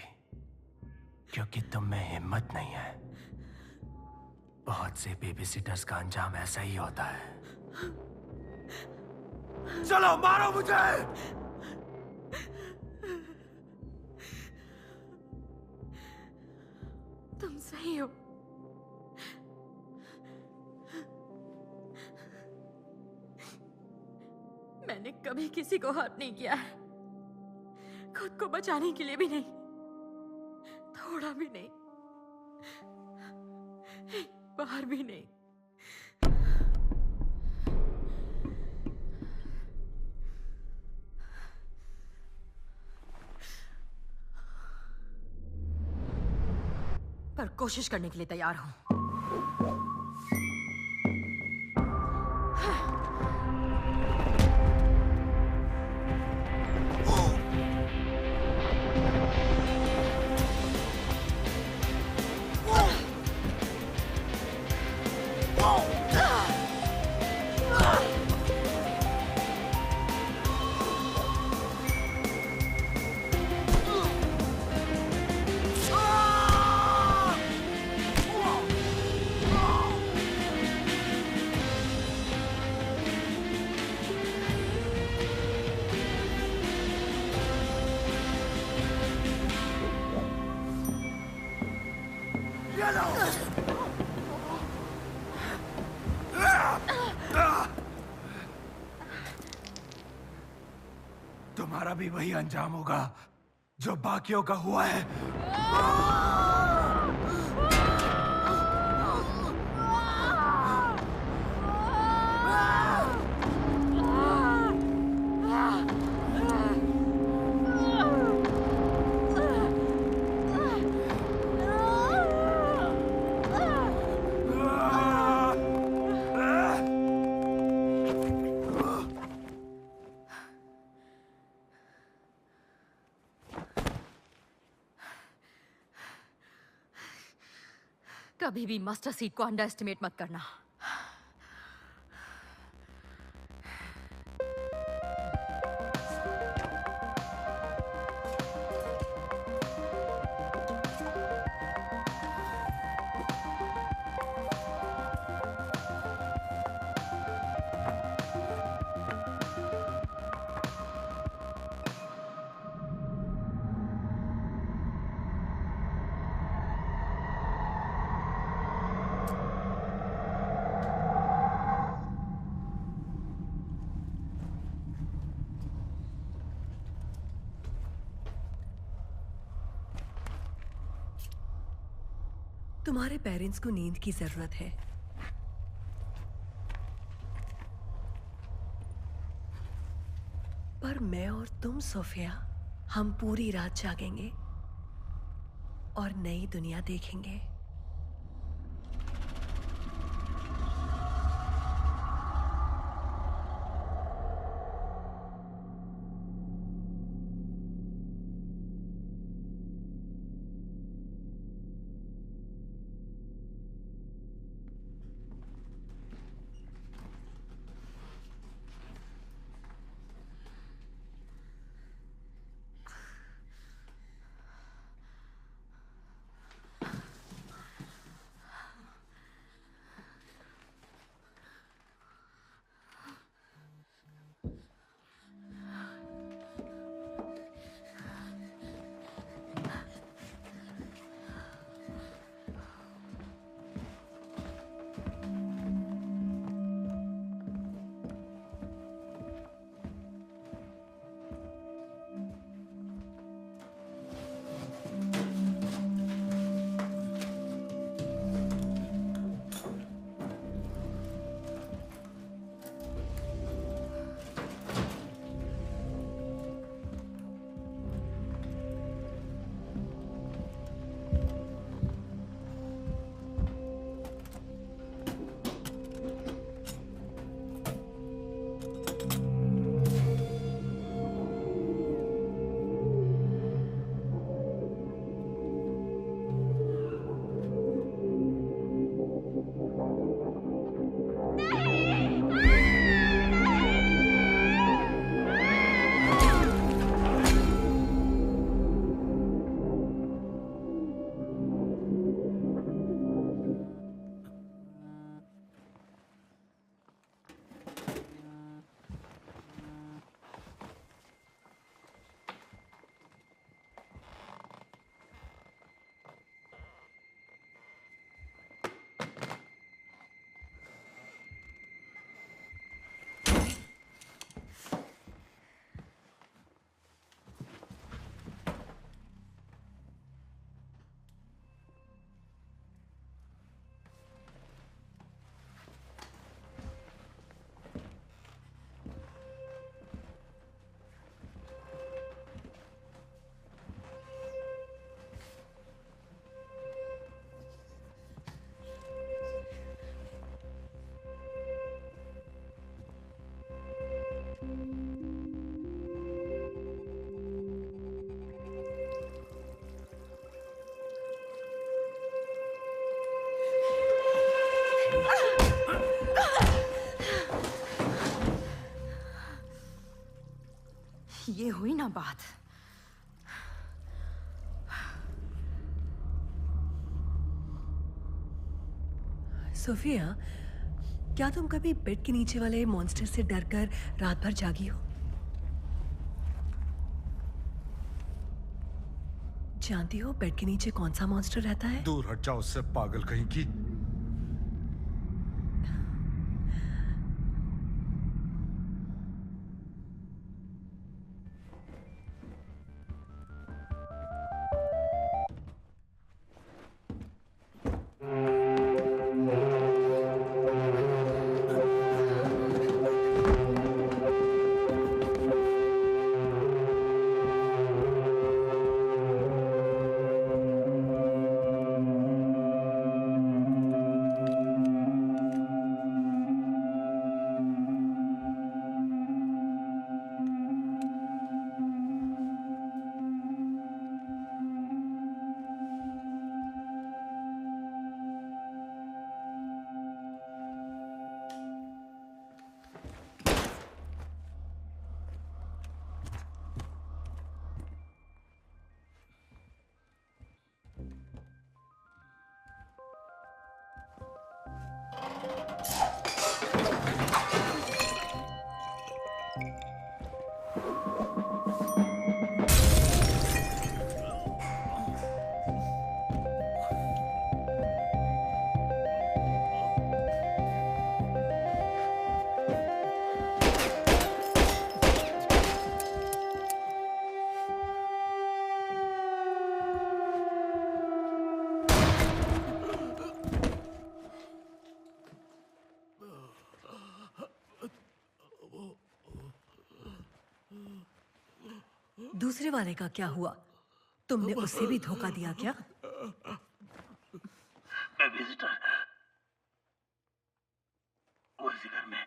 क्योंकि तुम में हिम्मत नहीं है। बहुत से बेबी सिटर्स का अंजाम ऐसा ही होता है। चलो मारो मुझे। तुम सही हो। मैंने कभी किसी को हर्ट नहीं किया है, खुद को बचाने के लिए भी नहीं, थोड़ा भी नहीं, एक बार भी नहीं। पर कोशिश करने के लिए तैयार हूं। तुम्हारा भी वही अंजाम होगा जो बाकियों का हुआ है। कभी भी मास्टर सीड को अंडर एस्टिमेट मत करना। तुम्हारे पेरेंट्स को नींद की जरूरत है। पर मैं और तुम सोफिया, हम पूरी रात जागेंगे और नई दुनिया देखेंगे। ना बात। सोफिया, क्या तुम कभी बेड के नीचे वाले मॉन्स्टर से डरकर रात भर जागी हो? जानती हो बेड के नीचे कौन सा मॉन्स्टर रहता है? दूर हट जाओ उससे, पागल कहीं की। दूसरे वाले का क्या हुआ? तुमने उसे भी धोखा दिया क्या? मैं विजिटर, वो इसी घर में।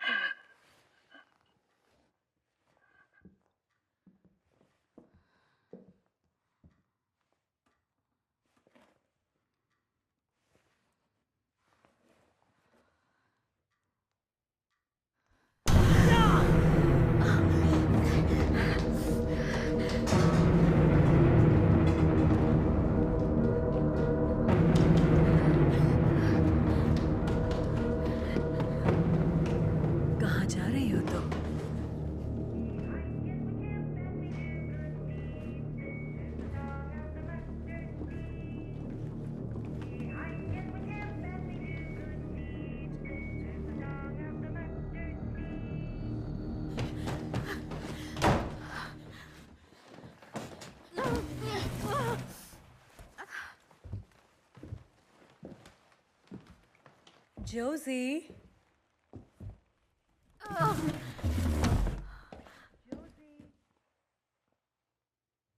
जोजी,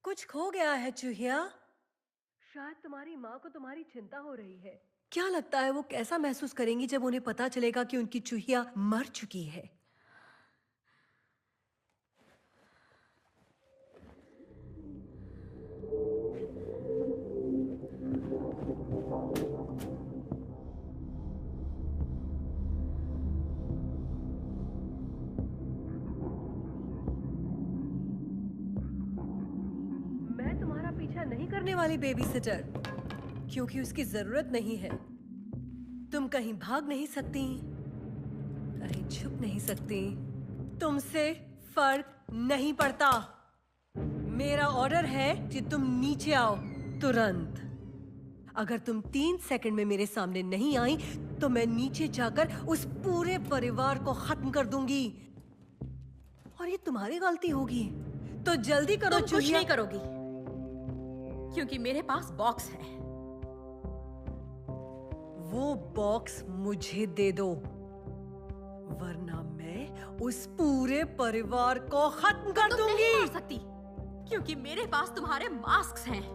कुछ खो गया है चूहिया। शायद तुम्हारी माँ को तुम्हारी चिंता हो रही है। क्या लगता है वो कैसा महसूस करेंगी जब उन्हें पता चलेगा कि उनकी चूहिया मर चुकी है? नहीं करने वाली बेबी सिटर, क्योंकि उसकी जरूरत नहीं है। तुम कहीं भाग नहीं सकती, कहीं छुप नहीं सकती, तुमसे फर्क नहीं पड़ता। मेरा ऑर्डर है कि तुम नीचे आओ तुरंत। अगर तुम 3 सेकंड में मेरे सामने नहीं आई तो मैं नीचे जाकर उस पूरे परिवार को खत्म कर दूंगी। और ये तुम्हारी गलती होगी, तो जल्दी करो। तुम कुछ नहीं करोगी, क्योंकि मेरे पास बॉक्स है। वो बॉक्स मुझे दे दो, वरना मैं उस पूरे परिवार को खत्म कर दूंगी। नहीं मार सकती, क्योंकि मेरे पास तुम्हारे मास्क हैं।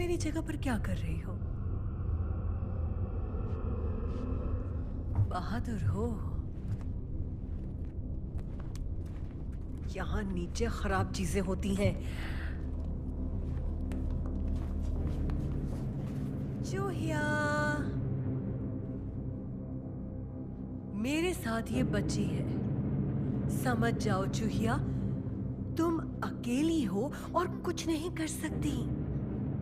मेरी जगह पर क्या कर रही हो? बहादुर हो। यहाँ नीचे खराब चीजें होती हैं। चूहिया, मेरे साथ ये बच्ची है। समझ जाओ चूहिया, तुम अकेली हो और कुछ नहीं कर सकती।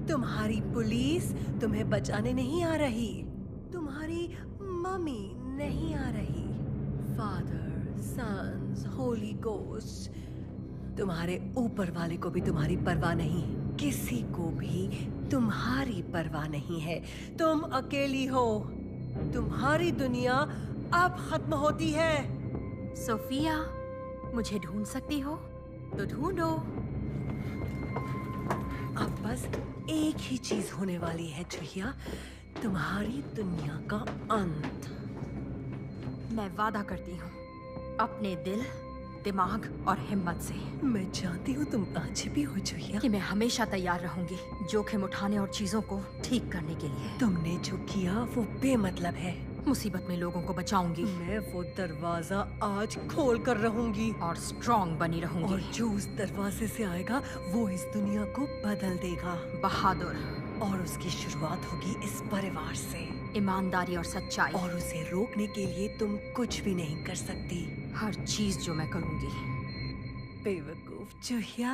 तुम्हारी पुलिस तुम्हें बचाने नहीं आ रही। तुम्हारी मम्मी नहीं आ रही। फादर, सन्स, होली गोस्ट, तुम्हारे ऊपर वाले को भी तुम्हारी परवाह नहीं। किसी को भी तुम्हारी परवाह नहीं है। तुम अकेली हो। तुम्हारी दुनिया अब खत्म होती है। सोफिया, मुझे ढूंढ सकती हो तो ढूंढो। अब बस एक ही चीज होने वाली है चूहिया, तुम्हारी दुनिया का अंत। मैं वादा करती हूँ अपने दिल, दिमाग और हिम्मत से। मैं जानती हूँ तुम आज भी हो चूहिया, कि मैं हमेशा तैयार रहूंगी जोखिम उठाने और चीजों को ठीक करने के लिए। तुमने जो किया वो बेमतलब है। मुसीबत में लोगों को बचाऊंगी। मैं वो दरवाजा आज खोल कर रहूंगी और स्ट्रॉन्ग बनी रहूंगी। और जो उस दरवाजे से आएगा वो इस दुनिया को बदल देगा। बहादुर। और उसकी शुरुआत होगी इस परिवार से। ईमानदारी और सच्चाई। और उसे रोकने के लिए तुम कुछ भी नहीं कर सकती। हर चीज जो मैं करूंगी। बेवकूफ चूहिया।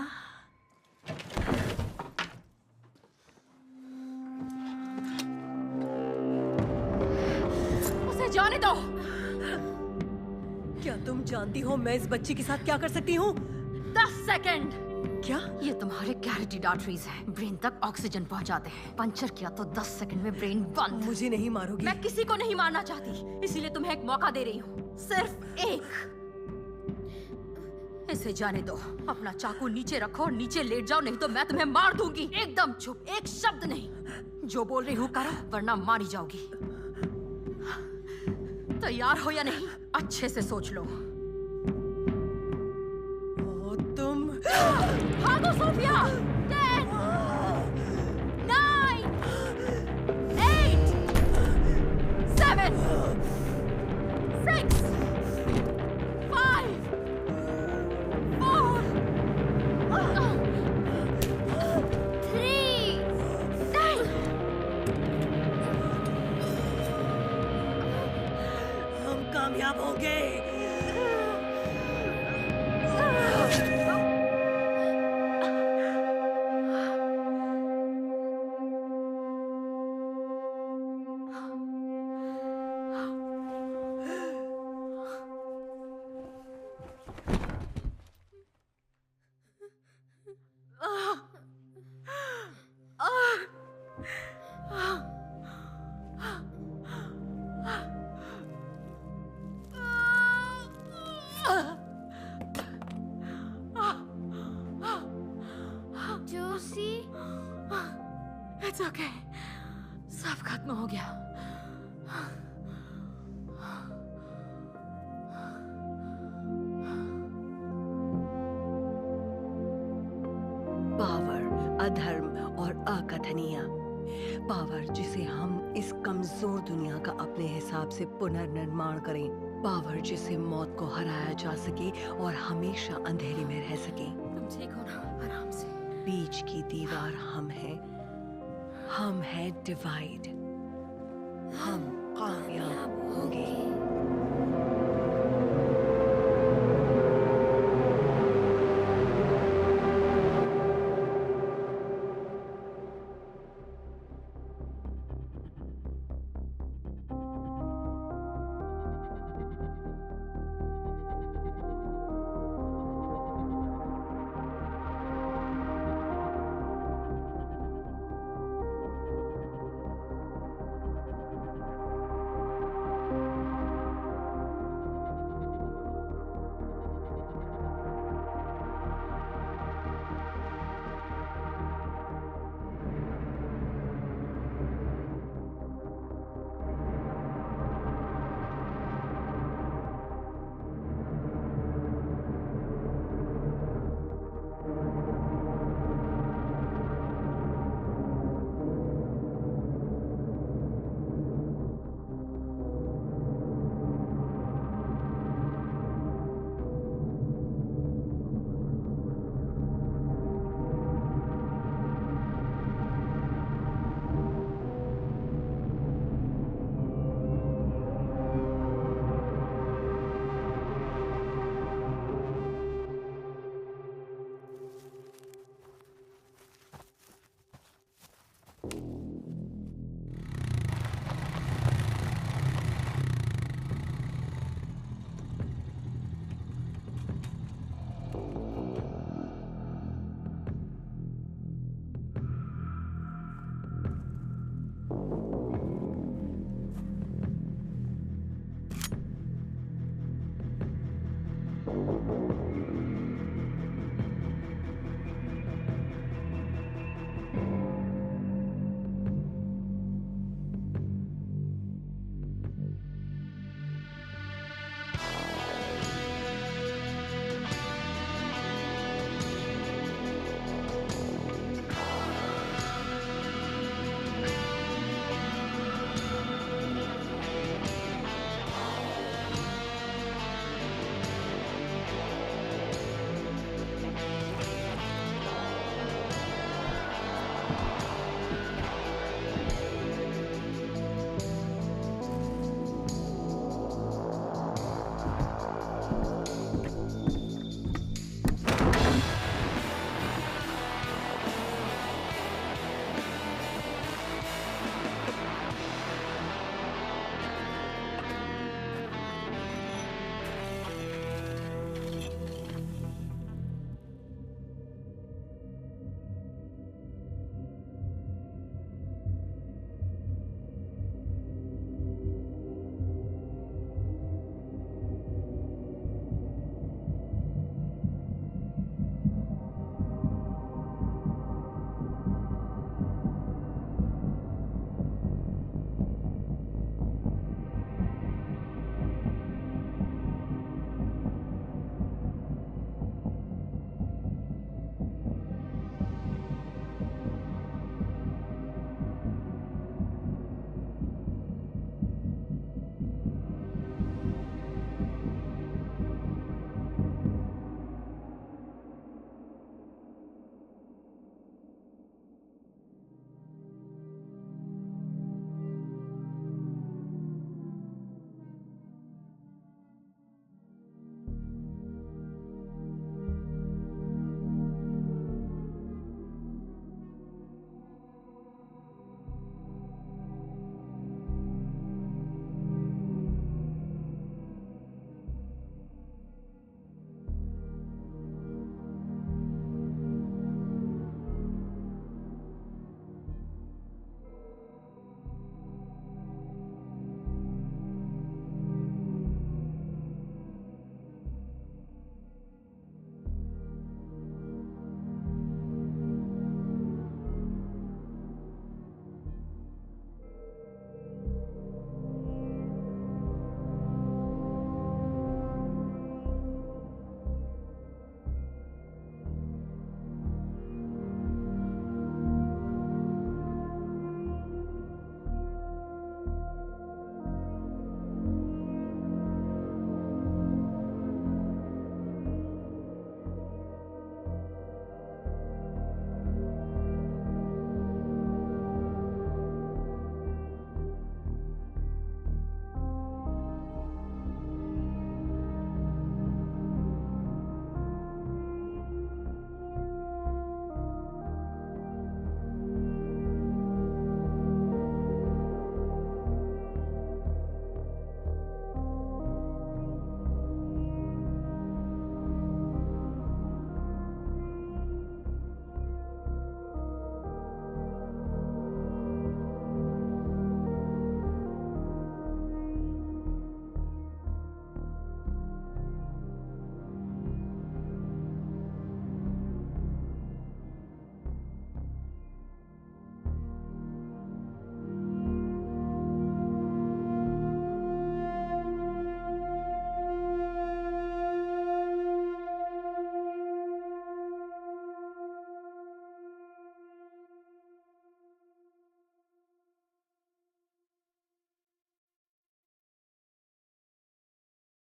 उसे जाने दो। क्या तुम जानती हो मैं इस बच्ची के साथ क्या कर सकती हूँ? 10 सेकंड। क्या? ये तुम्हारे कैरोटिड आर्टरीज हैं। ब्रेन तक ऑक्सीजन पहुंचाते हैं। पंचर किया तो 10 सेकंड में ब्रेन बंद। मुझे नहीं मारोगी। मैं किसी को नहीं मारना चाहती, इसीलिए तुम्हें एक मौका दे रही हूँ। सिर्फ एक। इसे जाने दो। अपना चाकू नीचे रखो और नीचे लेट जाओ, नहीं तो मैं तुम्हें मार दूंगी। एकदम चुप, एक शब्द नहीं। जो बोल रही हूँ करो, वरना मारी जाओगी। तैयार हो या नहीं, अच्छे से सोच लो। तुम भागो सोफिया। 10 9 8 7 6 5 4 3 9। हम कामयाब होंगे। Joshi, It's okay. सब खत्म हो गया। पावर, अधर्म और अकथनीय। पावर जिसे हम इस कमजोर दुनिया का अपने हिसाब से पुनर्निर्माण करें। पावर जिसे मौत को हराया जा सके और हमेशा अंधेरे में रह सके। तुम ठीक हो ना? आराम से। बीच की दीवार हम हैं डिवाइड।